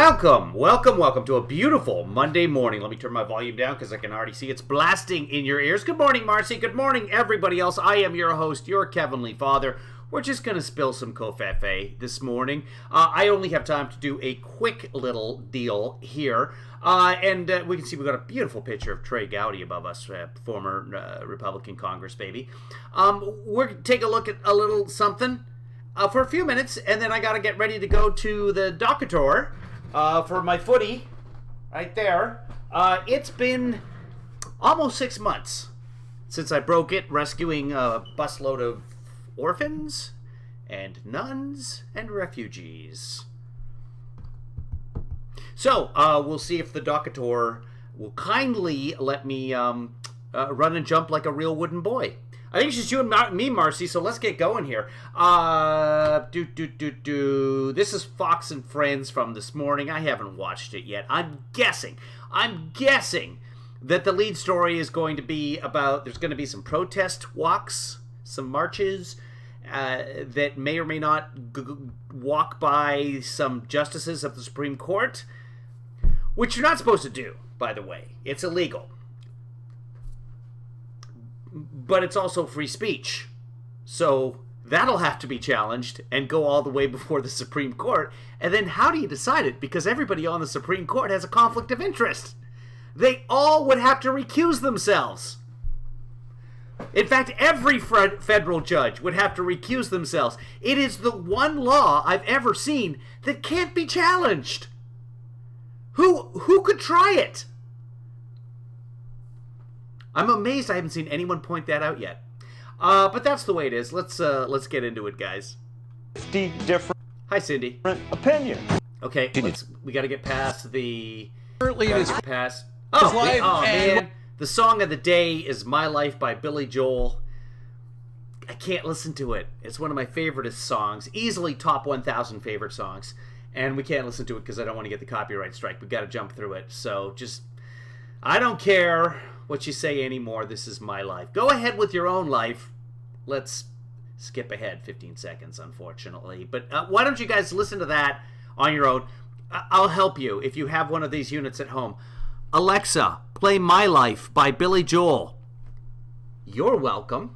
Welcome to a beautiful Monday morning. Let me turn my volume down because I can already see it's blasting in your ears. Good morning, Marcy. Good morning, everybody else. I am your host, your Kevinly father. We're just going to spill some COVFEFE this morning. I only have time to do a quick little deal here. And we can see we've got a beautiful picture of Trey Gowdy above us, former Republican Congress baby. We're going to take a look at a little something for a few minutes, and then I got to get ready to go to the doctor for my footy right there. It's been almost 6 months since I broke it, rescuing a busload of orphans and nuns and refugees. So, we'll see if the doctor will kindly let me run and jump like a real wooden boy. I think it's just you and me, Marcy, so let's get going here. This is Fox and Friends from this morning. I haven't watched it yet. I'm guessing that the lead story is going to be about, there's going to be some protest walks, some marches, that may or may not walk by some justices of the Supreme Court, which you're not supposed to do, by the way. It's illegal. But it's also free speech. So that'll have to be challenged and go all the way before the Supreme Court. And then how do you decide it? Because everybody on the Supreme Court has a conflict of interest. They all would have to recuse themselves. In fact, every federal judge would have to recuse themselves. It is the one law I've ever seen that can't be challenged. Who could try it? I'm amazed I haven't seen anyone point that out yet. But that's the way it is. Let's get into it, guys. 50 different. Hi, Cindy. Opinion. Okay, we got to get past the. Currently, it is past. live Man, the song of the day is "My Life" by Billy Joel. I can't listen to it. It's one of my favorite songs, easily top 1,000 favorite songs, and we can't listen to it because I don't want to get the copyright strike. We've got to jump through it. So just, I don't care what you say anymore. This is my life. Go ahead with your own life. Let's skip ahead 15 seconds, unfortunately. But why don't you guys listen to that on your own? I'll help you if you have one of these units at home. Alexa, play My Life by Billy Joel. You're welcome.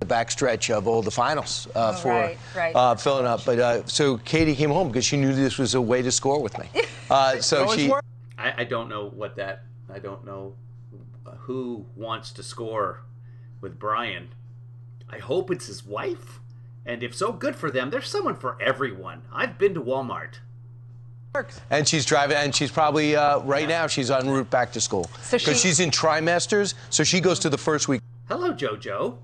The backstretch of all the finals right. filling up. But so Katie came home because she knew this was a way to score with me. So she. I don't know what that. I don't know who wants to score with Brian. I hope it's his wife, and if so, good for them. There's someone for everyone. I've been to Walmart. And she's driving, and she's probably right now she's en route back to school because she's in trimesters. So she goes to the first week. Hello, JoJo.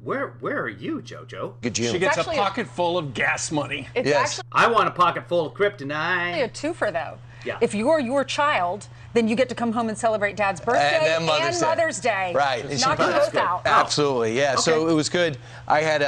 Where are you, JoJo? She gets a pocket full of gas money. It's actually I want a pocket full of kryptonite. a twofer, though. Yeah. If you're your child, then you get to come home and celebrate Dad's birthday and Mother's Day. Right. Knock them both out. Absolutely, yeah. Okay. So it was good. I had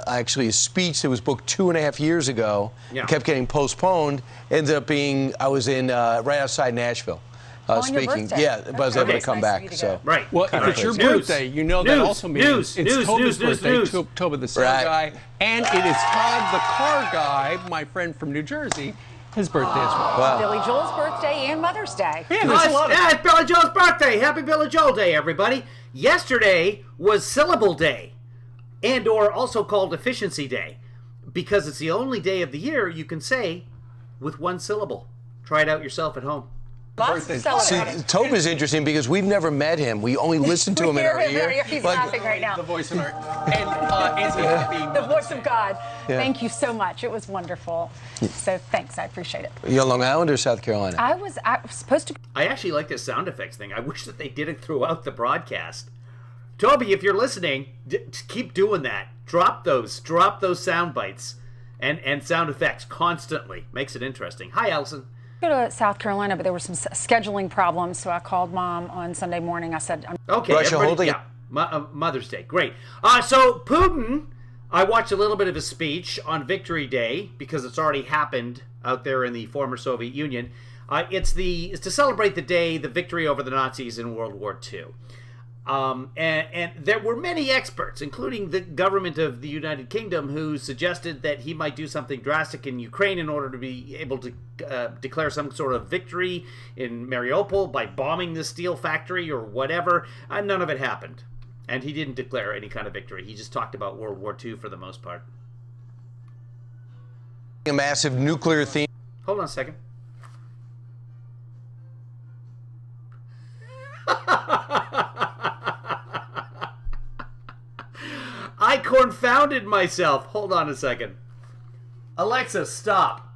actually a speech that was booked 2.5 years ago. Yeah. It kept getting postponed. Ended up being I was in right outside Nashville. On your Speaking, birthday. yeah, but I was able to come back. So Right. Well, if it's your birthday, you know that also means it's Toby's birthday, Toby the Sail Guy, and it is Todd the Car Guy, my friend from New Jersey, his birthday as well. Wow. Billy Joel's birthday and Mother's Day. Yeah, there's a lot of It's Billy Joel's birthday. Happy Billy Joel Day, everybody. Yesterday was Syllable Day, and or also called Efficiency Day, because it's the only day of the year you can say with one syllable. Try it out yourself at home. Lots to celebrate. See, Toby's interesting because we've never met him. We only listen to him in our ear. He's laughing right now. the voice of our and Izzy, happy The voice of God. Yeah. Thank you so much. It was wonderful. So thanks. I appreciate it. You on Long Island or South Carolina? I was supposed to. I actually like this sound effects thing. I wish that they did it throughout the broadcast. Toby, if you're listening, keep doing that. Drop those sound bites and sound effects constantly. Makes it interesting. Hi, Allison. Go to South Carolina, but there were some scheduling problems, so I called Mom on Sunday morning. I said, Okay, Russia holding. yeah, Mother's Day, great. So Putin, I watched a little bit of his speech on Victory Day because it's already happened out there in the former Soviet Union. It's to celebrate the victory over the Nazis in World War II. And there were many experts, including the government of the United Kingdom, who suggested that he might do something drastic in Ukraine in order to be able to declare some sort of victory in Mariupol by bombing the steel factory or whatever. None of it happened. And he didn't declare any kind of victory. He just talked about World War II for the most part. A massive nuclear theme. Hold on a second. I confounded myself. Hold on a second. Alexa, stop.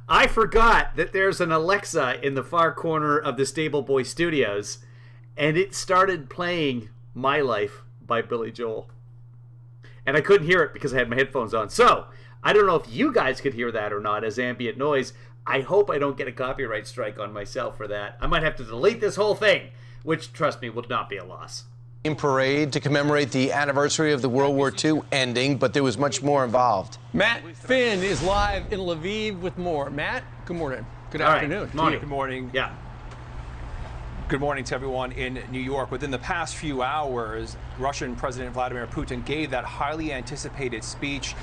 I forgot that there's an Alexa in the far corner of the Stable Boy Studios, and it started playing My Life by Billy Joel. And I couldn't hear it because I had my headphones on. So, I don't know if you guys could hear that or not as ambient noise. I hope I don't get a copyright strike on myself for that. I might have to delete this whole thing, which, trust me, will not be a loss. Parade to commemorate the anniversary of the World War II ending, but there was much more involved. Matt Finn is live in Lviv with more. Matt, good morning. Good afternoon. Right. Morning. Good morning. Yeah. Good morning to everyone in New York. Within the past few hours, Russian President Vladimir Putin gave that highly anticipated speech.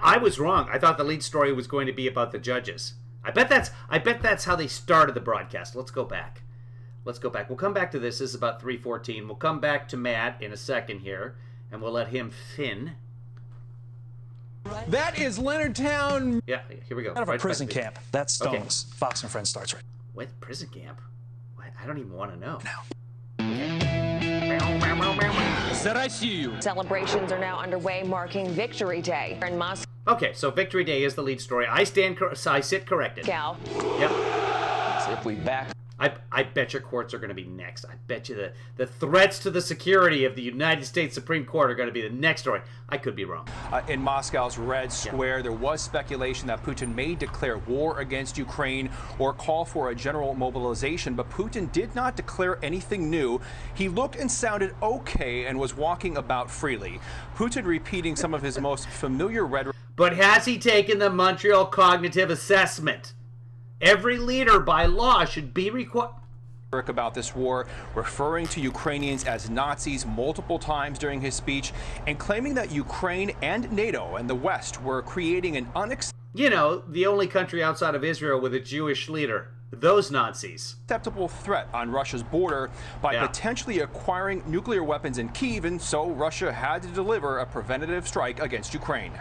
I was wrong. I thought the lead story was going to be about the judges. I bet that's how they started the broadcast. Let's go back. We'll come back to this. This is about 3:14. We'll come back to Matt in a second here, and we'll let him fin. That is Leonardtown. Yeah, here we go. Out of a prison camp. That's Stone's. Okay. Fox and Friends starts right. What prison camp? What? I don't even want to know. Now. Celebrations are now underway, marking Victory Day in Moscow. Okay, so Victory Day is the lead story. I sit corrected. Yep. If we back. I bet your courts are going to be next. I bet you the threats to the security of the United States Supreme Court are going to be the next story. I could be wrong. In Moscow's Red Square, there was speculation that Putin may declare war against Ukraine or call for a general mobilization, but Putin did not declare anything new. He looked and sounded okay and was walking about freely. Putin repeating some of his most familiar rhetoric. But has he taken the Montreal Cognitive Assessment? Every leader by law should be required about this war, referring to Ukrainians as Nazis multiple times during his speech and claiming that Ukraine and NATO and the West were creating an the only country outside of Israel with a Jewish leader. Those Nazis. Unacceptable threat on Russia's border by potentially acquiring nuclear weapons in Kyiv, and so Russia had to deliver a preventative strike against Ukraine.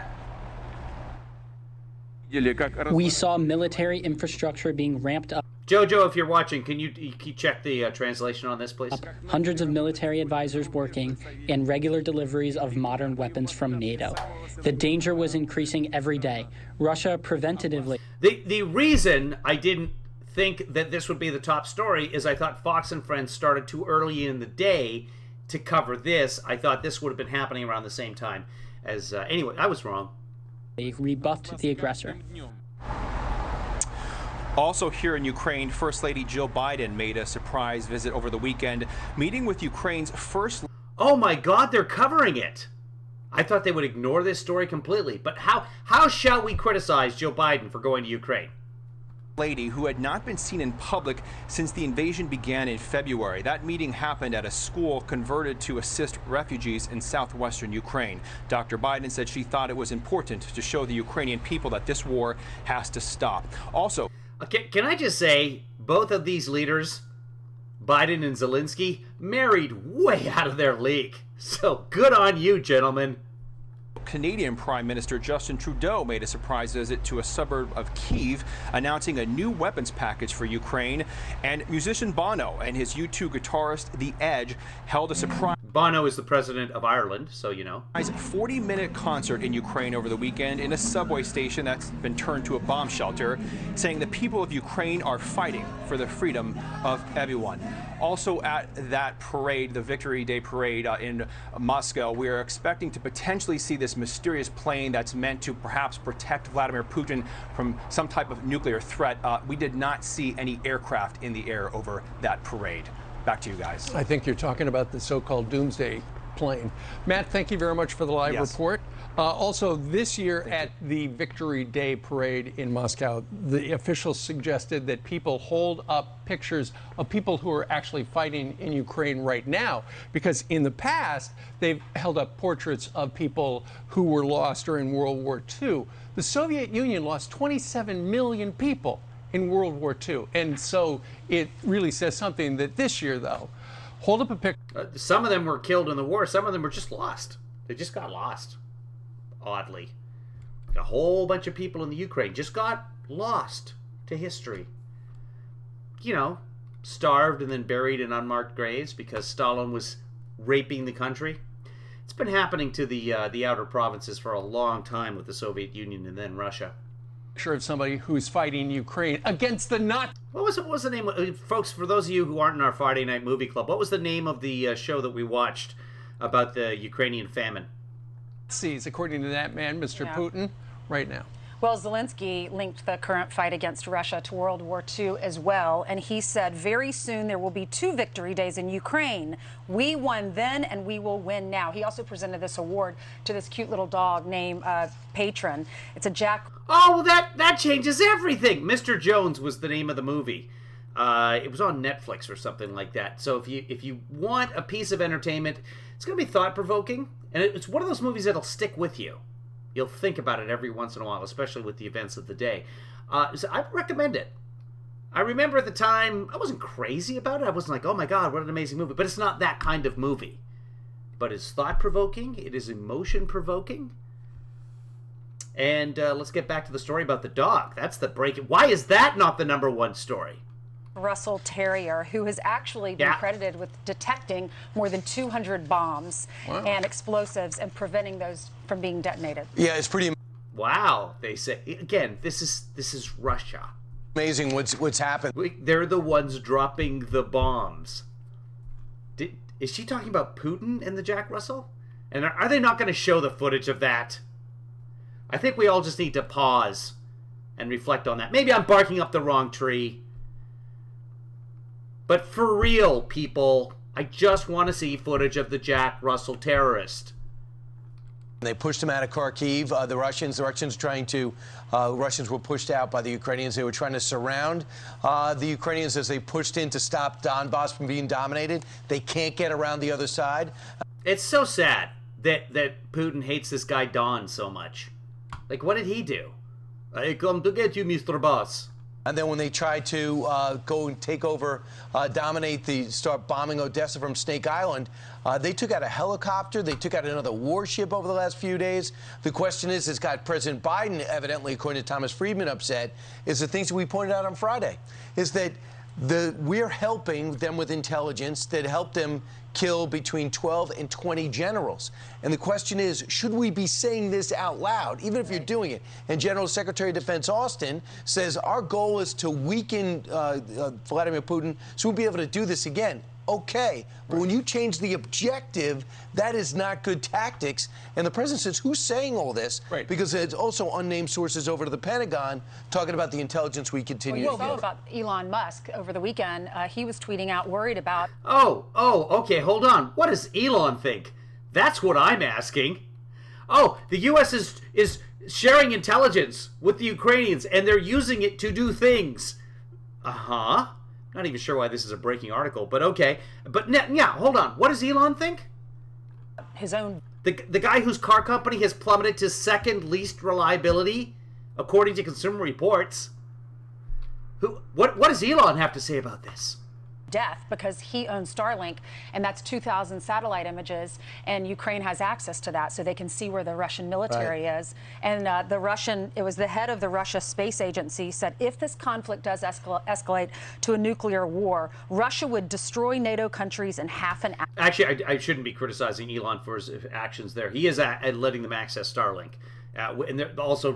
We saw military infrastructure being ramped up. Jojo, if you're watching, can you check the translation on this, please? Hundreds of military advisors working and regular deliveries of modern weapons from NATO. The danger was increasing every day. Russia preventatively. The reason I didn't think that this would be the top story is I thought Fox and Friends started too early in the day to cover this. I thought this would have been happening around the same time as... anyway, I was wrong. They rebuffed the aggressor. Also here in Ukraine, First Lady Jill Biden made a surprise visit over the weekend, meeting with Ukraine's first... Oh my God, they're covering it. I thought they would ignore this story completely. But how shall we criticize Joe Biden for going to Ukraine? Lady who had not been seen in public since the invasion began in February. That meeting happened at a school converted to assist refugees in southwestern Ukraine. Dr. Biden said she thought it was important to show the Ukrainian people that this war has to stop. Also, can I just say, both of these leaders, Biden and Zelensky, married way out of their league. So good on you, gentlemen. Canadian Prime Minister Justin Trudeau made a surprise visit to a suburb of Kyiv, announcing a new weapons package for Ukraine. And musician Bono and his U2 guitarist The Edge held a surprise. Bono is the president of Ireland, so you know. A 40-minute concert in Ukraine over the weekend in a subway station that's been turned to a bomb shelter, saying the people of Ukraine are fighting for the freedom of everyone. Also at that parade, the Victory Day parade in Moscow, we are expecting to potentially see this mysterious plane that's meant to perhaps protect Vladimir Putin from some type of nuclear threat. We did not see any aircraft in the air over that parade. Back to you guys. I think you're talking about the so-called doomsday plane. Matt, thank you very much for the live report. Also, this year at the Victory Day parade in Moscow, the officials suggested that people hold up pictures of people who are actually fighting in Ukraine right now, because in the past, they've held up portraits of people who were lost during World War II. The Soviet Union lost 27 million people in World War II. And so it really says something that this year, though, hold up a picture. Some of them were killed in the war. Some of them were just lost. They just got lost. Oddly. A whole bunch of people in the Ukraine just got lost to history. You know, starved and then buried in unmarked graves because Stalin was raping the country. It's been happening to the outer provinces for a long time with the Soviet Union and then Russia. Picture of somebody who's fighting Ukraine against the Nazis. What was the name, folks? For those of you who aren't in our Friday Night Movie Club, what was the name of the show that we watched about the Ukrainian famine? According to that man, Mr. Putin, right now. Well, Zelensky linked the current fight against Russia to World War II as well, and he said very soon there will be 2 victory days in Ukraine. We won then, and we will win now. He also presented this award to this cute little dog named Patron. It's a Jack. Oh, well, that changes everything. Mr. Jones was the name of the movie. It was on Netflix or something like that. So if you want a piece of entertainment, it's going to be thought-provoking, and it's one of those movies that'll stick with you. You'll think about it every once in a while, especially with the events of the day. So I recommend it. I remember at the time, I wasn't crazy about it. I wasn't like, oh my God, what an amazing movie. But it's not that kind of movie. But it's thought-provoking. It is emotion-provoking. And let's get back to the story about the dog. That's the break. Why is that not the #1 story? Russell Terrier, who has actually been credited with detecting more than 200 bombs and explosives and preventing those from being detonated. Yeah, it's pretty. Wow, they say again. This is Russia. Amazing what's happened. They're the ones dropping the bombs. Is she talking about Putin and the Jack Russell? And are they not going to show the footage of that? I think we all just need to pause and reflect on that. Maybe I'm barking up the wrong tree. But for real, people, I just want to see footage of the Jack Russell terrorist. They pushed him out of Kharkiv. The Russians were pushed out by the Ukrainians. They were trying to surround the Ukrainians as they pushed in to stop Donbass from being dominated. They can't get around the other side. It's so sad that Putin hates this guy Don so much. Like, what did he do? I come to get you, Mr. Boss. And then when they tried to go and take over, start bombing Odessa from Snake Island, they took out a helicopter. They took out another warship over the last few days. The question is, it's got President Biden, evidently, according to Thomas Friedman, upset, is the things that we pointed out on Friday, is that we're helping them with intelligence that helped them kill between 12 and 20 generals. And the question is, should we be saying this out loud, even if you're doing it? And General Secretary of Defense Austin says our goal is to weaken Vladimir Putin so we'll be able to do this again. Okay, but when you change the objective, that is not good tactics. And the president says, who's saying all this? Right. Because it's also unnamed sources over to the Pentagon talking about the intelligence we continue to get. Well, about Elon Musk over the weekend. He was tweeting out worried about... Okay, hold on. What does Elon think? That's what I'm asking. Oh, the U.S. is sharing intelligence with the Ukrainians, and they're using it to do things. Uh-huh. Not even sure why this is a breaking article, but okay. But yeah, hold on. What does Elon think? His own... The guy whose car company has plummeted to second least reliability, according to Consumer Reports. What does Elon have to say about this? Death, because he owns Starlink, and that's 2,000 satellite images, and Ukraine has access to that, so they can see where the Russian military is. And it was the head of the Russia Space Agency said if this conflict does escalate to a nuclear war, Russia would destroy NATO countries in half an hour. Actually, I shouldn't be criticizing Elon for his actions there. He is letting them access Starlink. And also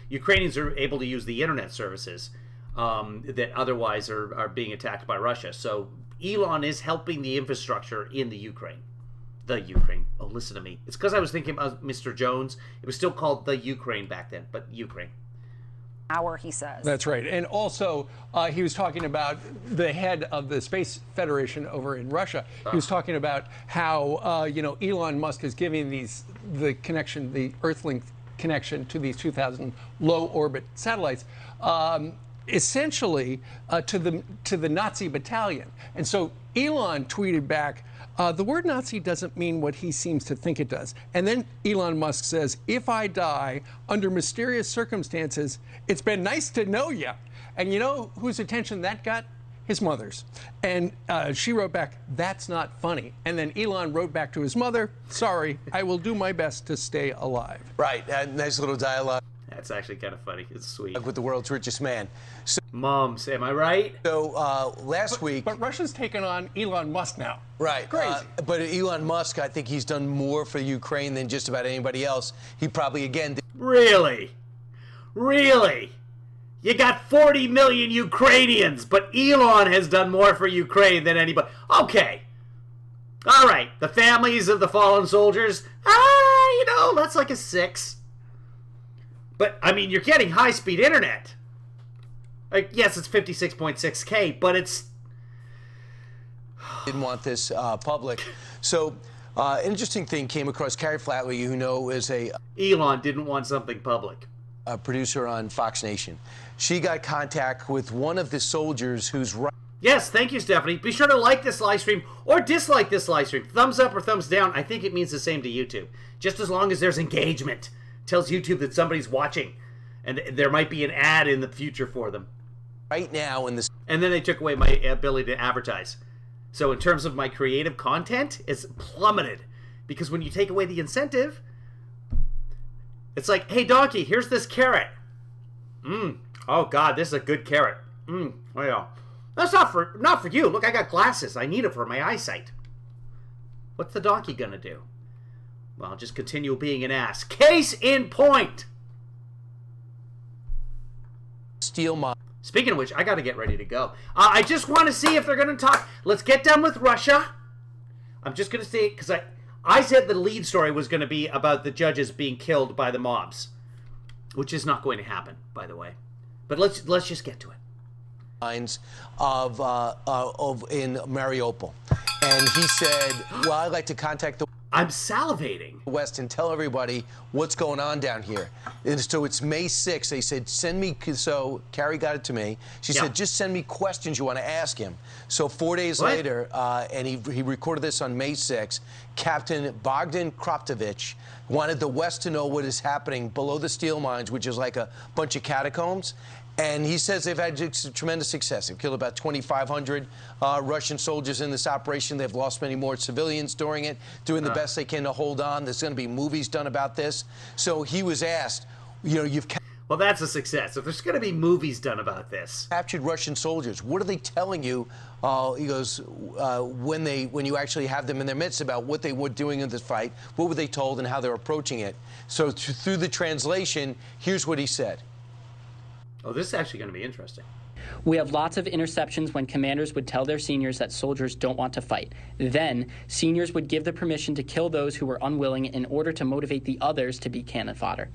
Ukrainians are able to use the internet services that otherwise are being attacked by Russia. So Elon is helping the infrastructure in the Ukraine. The Ukraine. Oh, listen to me. It's because I was thinking about Mr. Jones. It was still called the Ukraine back then, but Ukraine. hour, he says. That's right. And also, he was talking about the head of the Space Federation over in Russia. He was talking about how, Elon Musk is giving the Earthlink connection to these 2,000 low orbit satellites, essentially to the Nazi battalion. And so Elon tweeted back, the word Nazi doesn't mean what he seems to think it does. And then Elon Musk says, if I die under mysterious circumstances, it's been nice to know you. And you know whose attention that got? His mother's. And she wrote back, that's not funny. And then Elon wrote back to his mother, sorry, I will do my best to stay alive. Right, nice little dialogue. That's actually kind of funny. It's sweet. With the world's richest man. So, Moms, am I right? So last week... But Russia's taken on Elon Musk now. Right. Crazy. But Elon Musk, I think he's done more for Ukraine than just about anybody else. He probably, again... Really? Really? You got 40 million Ukrainians, but Elon has done more for Ukraine than anybody. Okay. All right. The families of the fallen soldiers, that's like a 6. But, I mean, you're getting high-speed internet. Yes, it's 56.6K, but it's... Didn't want this public. So, an interesting thing came across Carrie Flatley, who is a... Elon didn't want something public. A producer on Fox Nation. She got contact with one of the soldiers who's... Yes, thank you, Stephanie. Be sure to like this live stream or dislike this live stream. Thumbs up or thumbs down. I think it means the same to YouTube. Just as long as there's engagement. Tells YouTube that somebody's watching, and there might be an ad in the future for them. Right now in this... And then they took away my ability to advertise. So in terms of my creative content, it's plummeted. Because when you take away the incentive, it's like, hey, donkey, here's this carrot. Oh, God, this is a good carrot. Well, that's not for you. Look, I got glasses. I need it for my eyesight. What's the donkey going to do? Well, I'll just continue being an ass. Case in point. Steel mine. Speaking of which, I got to get ready to go. I just want to see if they're going to talk. Let's get done with Russia. I'm just going to say, because I said the lead story was going to be about the judges being killed by the mobs, which is not going to happen, by the way. But let's just get to it. Of in Mariupol, and he said, "Well, I'd like to contact the." I'm salivating. West and tell everybody what's going on down here. And so it's May 6th. They said, send me, so Carrie got it to me. She said, just send me questions you want to ask him. So 4 days later, and he recorded this on May 6th, Captain Bogdan Kroptovich wanted the West to know what is happening below the steel mines, which is like a bunch of catacombs. And he says they've had tremendous success. They've killed about 2,500 Russian soldiers in this operation. They've lost many more civilians during it, doing the best they can to hold on. There's going to be movies done about this. So he was asked, you've... Well, that's a success. If there's going to be movies done about this. Captured Russian soldiers. What are they telling you? He goes, when you actually have them in their midst about what they were doing in this fight, what were they told and how they're approaching it. So through the translation, here's what he said. Oh, this is actually going to be interesting. We have lots of interceptions when commanders would tell their seniors that soldiers don't want to fight. Then, seniors would give the permission to kill those who were unwilling in order to motivate the others to be cannon fodder.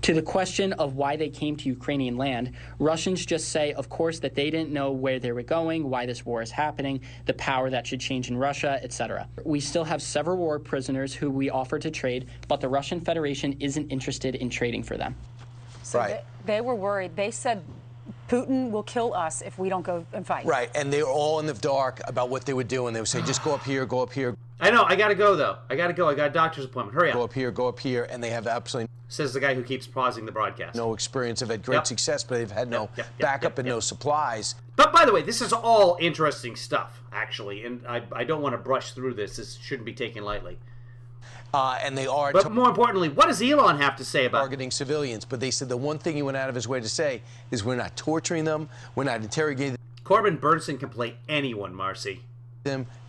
To the question of why they came to Ukrainian land, Russians just say, of course, that they didn't know where they were going, why this war is happening, the power that should change in Russia, etc. We still have several war prisoners who we offer to trade, but the Russian Federation isn't interested in trading for them. So they were worried. They said Putin will kill us if we don't go and fight. Right, and they were all in the dark about what they would do, and they would say, just go up here, go up here. I know, I gotta go, though. I gotta go. I got a doctor's appointment. Hurry up. Go up here, and they have absolutely... Says the guy who keeps pausing the broadcast. No experience. They've had great success, but they've had no backup and no supplies. But by the way, this is all interesting stuff, actually, and I don't want to brush through this. This shouldn't be taken lightly. And they are... But more importantly, what does Elon have to say about... Targeting civilians. But they said the one thing he went out of his way to say is we're not torturing them, we're not interrogating them. Corbin Burnson can play anyone, Marcy.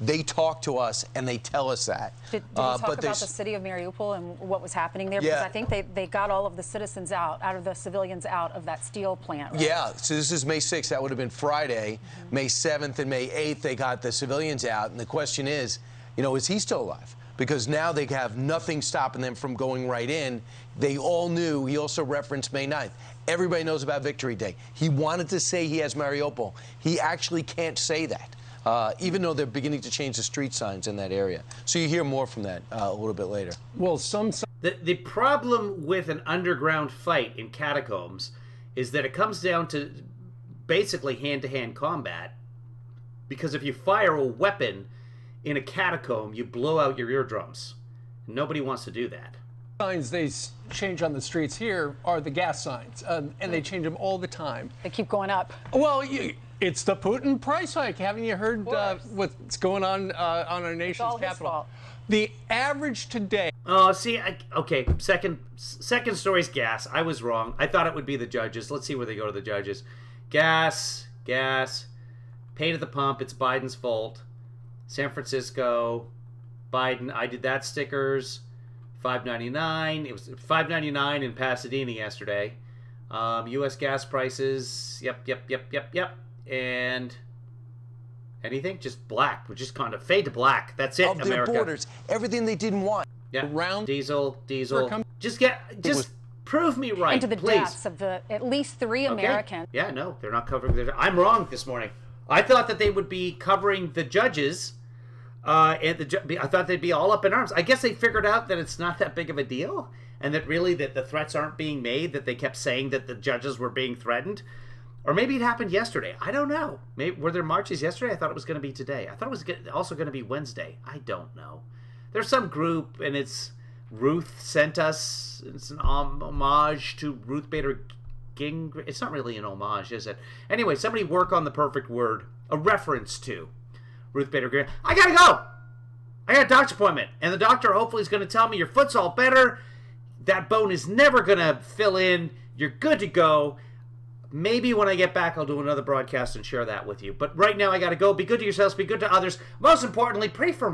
They talk to us and they tell us that. Did he talk about the city of Mariupol and what was happening there? Because I think they got all of the citizens out of the civilians out of that steel plant. Right? Yeah, so this is May 6th. That would have been Friday. May 7th and May 8th, they got the civilians out. And the question is he still alive? Because now they have nothing stopping them from going right in. They all knew. He also referenced May 9th. Everybody knows about Victory Day. He wanted to say he has Mariupol. He actually can't say that, even though they're beginning to change the street signs in that area. So you hear more from that a little bit later. Well, The problem with an underground fight in catacombs is that it comes down to basically hand-to-hand combat, because if you fire a weapon in a catacomb, you blow out your eardrums. Nobody wants to do that. signs they change on the streets here are the gas signs, and they change them all the time. They keep going up. Well, it's the Putin price hike. Haven't you heard what's going on our nation's all his capital? fault. The average today. Oh, see, okay. Second story's gas. I was wrong. I thought it would be the judges. Let's see where they go to the judges. Gas. Paid at the pump. It's Biden's fault. San Francisco. Biden. I did that stickers. $5.99. It was $5.99 in Pasadena yesterday. U.S. gas prices. Yep. And anything? Just black. We're just kind of fade to black. That's it, of their America. borders, everything they didn't want. Yeah. Around diesel. Just prove me right, Into the please. deaths of at least 3 Americans. Yeah, no, they're not covering their. I'm wrong this morning. I thought that they would be covering the judges, I thought they'd be all up in arms. I guess they figured out that it's not that big of a deal, and that really that the threats aren't being made. That they kept saying that the judges were being threatened, or maybe it happened yesterday. I don't know. Maybe were there marches yesterday? I thought it was going to be today. I thought it was also going to be Wednesday. I don't know. There's some group, and it's Ruth sent us. It's an homage to Ruth Bader Gingrich. It's not really an homage, is it? Anyway, somebody work on the perfect word. A reference to Ruth Bader Gingrich. I gotta go. I got a doctor's appointment, and the doctor hopefully is going to tell me your foot's all better. That bone is never going to fill in. You're good to go. Maybe when I get back, I'll do another broadcast and share that with you. But right now, I got to go. Be good to yourselves. Be good to others. Most importantly, pray for